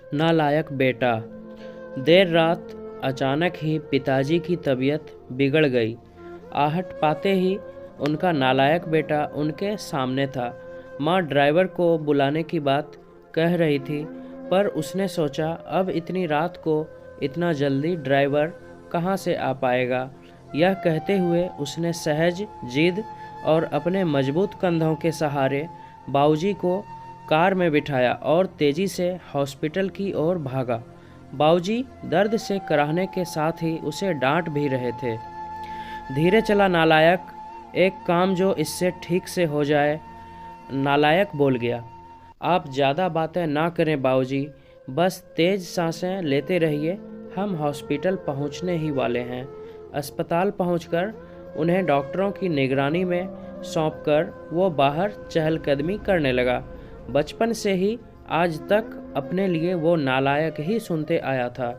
नालायक बेटा। देर रात अचानक ही पिताजी की तबीयत बिगड़ गई। आहट पाते ही उनका नालायक बेटा उनके सामने था। माँ ड्राइवर को बुलाने की बात कह रही थी, पर उसने सोचा अब इतनी रात को इतना जल्दी ड्राइवर कहाँ से आ पाएगा। यह कहते हुए उसने सहज जिद और अपने मजबूत कंधों के सहारे बाबूजी को कार में बिठाया और तेजी से हॉस्पिटल की ओर भागा। बाबूजी दर्द से कराहने के साथ ही उसे डांट भी रहे थे। धीरे चला नालायक, एक काम जो इससे ठीक से हो जाए। नालायक बोल गया। आप ज़्यादा बातें ना करें बाबूजी, बस तेज सांसें लेते रहिए। हम हॉस्पिटल पहुंचने ही वाले हैं। अस्पताल पहुंचकर उन्हें डॉक्टरों की निगरानी में सौंपकर वो बाहर चहलकदमी करने लगा। बचपन से ही आज तक अपने लिए वो नालायक ही सुनते आया था।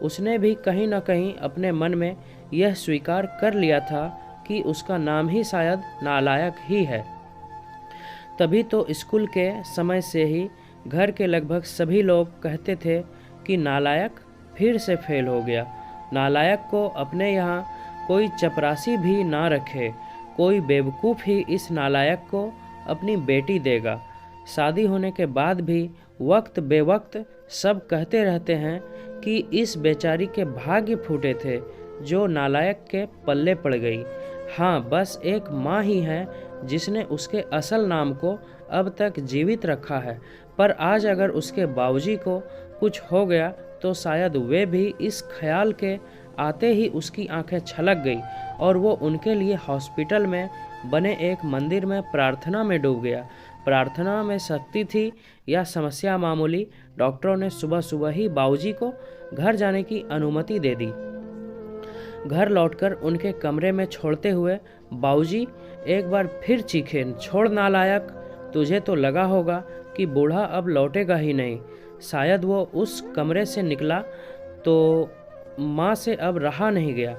उसने भी कहीं न कहीं अपने मन में यह स्वीकार कर लिया था कि उसका नाम ही शायद नालायक ही है। तभी तो स्कूल के समय से ही घर के लगभग सभी लोग कहते थे कि नालायक फिर से फेल हो गया। नालायक को अपने यहाँ कोई चपरासी भी ना रखे, कोई बेवकूफ़ ही इस नालायक को अपनी बेटी देगा। शादी होने के बाद भी वक्त बेवक्त सब कहते रहते हैं कि इस बेचारी के भाग्य फूटे थे जो नालायक के पल्ले पड़ गई। हाँ, बस एक माँ ही है जिसने उसके असल नाम को अब तक जीवित रखा है। पर आज अगर उसके बाबूजी को कुछ हो गया तो शायद वे भी इस ख्याल के आते ही उसकी आंखें छलक गई और वो उनके लिए हॉस्पिटल में बने एक मंदिर में प्रार्थना में डूब गया। प्रार्थना में शक्ति थी या समस्या मामूली। डॉक्टरों ने सुबह सुबह ही बाबूजी को घर जाने की अनुमति दे दी। घर लौटकर उनके कमरे में छोड़ते हुए बाबूजी एक बार फिर चीखे, छोड़ नालायक, तुझे तो लगा होगा कि बूढ़ा अब लौटेगा ही नहीं। शायद वो उस कमरे से निकला तो माँ से अब रहा नहीं गया।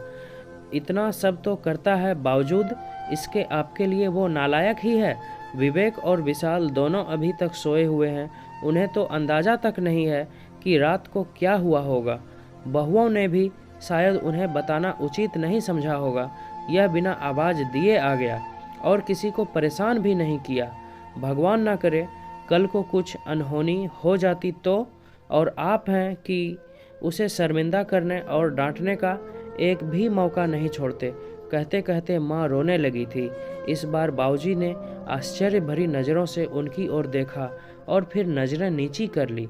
इतना सब तो करता है, बावजूद इसके आपके लिए वो नालायक ही है। विवेक और विशाल दोनों अभी तक सोए हुए हैं। उन्हें तो अंदाज़ा तक नहीं है कि रात को क्या हुआ होगा। बहुओं ने भी शायद उन्हें बताना उचित नहीं समझा होगा। यह बिना आवाज़ दिए आ गया और किसी को परेशान भी नहीं किया। भगवान ना करे कल को कुछ अनहोनी हो जाती तो, और आप हैं कि उसे शर्मिंदा करने और डांटने का एक भी मौका नहीं छोड़ते। कहते कहते माँ रोने लगी थी। इस बार बाबूजी ने आश्चर्य भरी नज़रों से उनकी ओर देखा और फिर नज़रें नीची कर ली।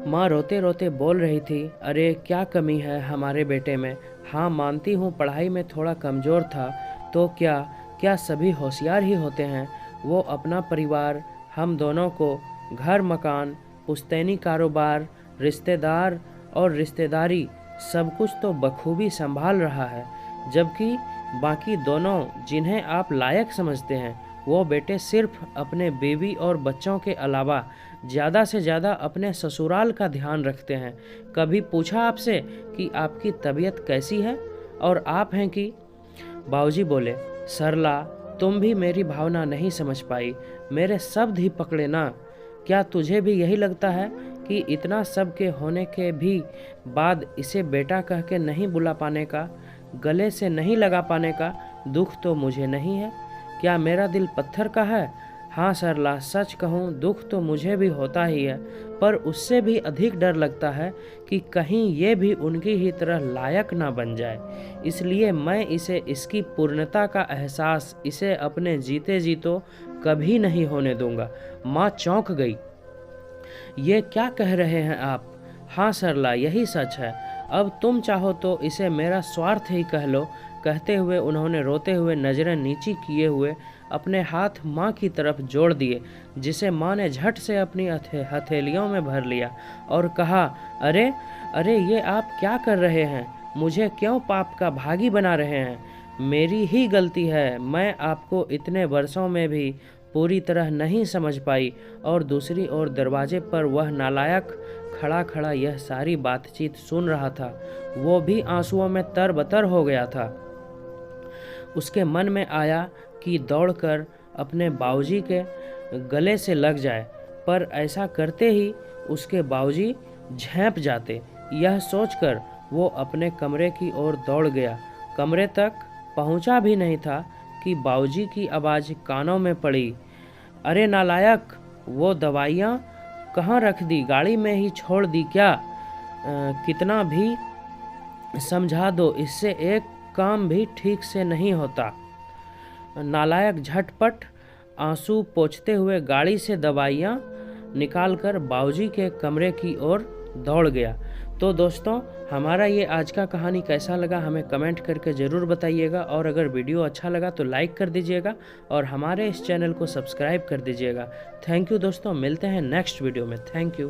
माँ रोते रोते बोल रही थी, अरे क्या कमी है हमारे बेटे में। हाँ, मानती हूँ पढ़ाई में थोड़ा कमज़ोर था, तो क्या सभी होशियार ही होते हैं। वो अपना परिवार, हम दोनों को, घर मकान, पुश्तैनी कारोबार, रिश्तेदार और रिश्तेदारी, सब कुछ तो बखूबी संभाल रहा है। जबकि बाकी दोनों जिन्हें आप लायक समझते हैं, वो बेटे सिर्फ अपने बीवी और बच्चों के अलावा ज़्यादा से ज़्यादा अपने ससुराल का ध्यान रखते हैं। कभी पूछा आपसे कि आपकी तबीयत कैसी है? और आप हैं कि? बाबूजी बोले, सरला, तुम भी मेरी भावना नहीं समझ पाई। मेरे शब्द ही पकड़े ना। क्या तुझे भी यही लगता है कि इतना सब के होने के भी बाद इसे बेटा कह के नहीं बुला पाने का, गले से नहीं लगा पाने का दुख तो मुझे नहीं है? क्या मेरा दिल पत्थर का है? हाँ सरला, सच कहूँ दुख तो मुझे भी होता ही है, पर उससे भी अधिक डर लगता है कि कहीं ये भी उनकी ही तरह लायक ना बन जाए। इसलिए मैं इसे इसकी पूर्णता का एहसास इसे अपने जीते जी तो कभी नहीं होने दूंगा। माँ चौंक गई। ये क्या कह रहे हैं आप? हाँ सरला, यही सच है। अब तुम चाहो तो इसे मेरा स्वार्थ ही कह लो। कहते हुए उन्होंने रोते हुए नज़रें नीची किए हुए अपने हाथ माँ की तरफ जोड़ दिए, जिसे माँ ने झट से अपनी हथेलियों में भर लिया और कहा, अरे अरे, ये आप क्या कर रहे हैं? मुझे क्यों पाप का भागी बना रहे हैं? मेरी ही गलती है, मैं आपको इतने वर्षों में भी पूरी तरह नहीं समझ पाई। और दूसरी ओर दरवाजे पर वह नालायक खड़ा खड़ा यह सारी बातचीत सुन रहा था। वो भी आंसुओं में तरबतर हो गया था। उसके मन में आया कि दौड़कर अपने बाबूजी के गले से लग जाए, पर ऐसा करते ही उसके बाबूजी झेंप जाते। यह सोचकर वो अपने कमरे की ओर दौड़ गया। कमरे तक पहुंचा भी नहीं था कि बाबूजी की आवाज़ कानों में पड़ी। अरे नालायक, वो दवाइयाँ कहाँ रख दी? गाड़ी में ही छोड़ दी क्या? कितना भी समझा दो, इससे एक काम भी ठीक से नहीं होता। नालायक झटपट आंसू पोंछते हुए गाड़ी से दवाइयाँ निकालकर बाबूजी के कमरे की ओर दौड़ गया। तो दोस्तों, हमारा ये आज का कहानी कैसा लगा हमें कमेंट करके ज़रूर बताइएगा, और अगर वीडियो अच्छा लगा तो लाइक कर दीजिएगा और हमारे इस चैनल को सब्सक्राइब कर दीजिएगा। थैंक यू दोस्तों, मिलते हैं नेक्स्ट वीडियो में। Thank you.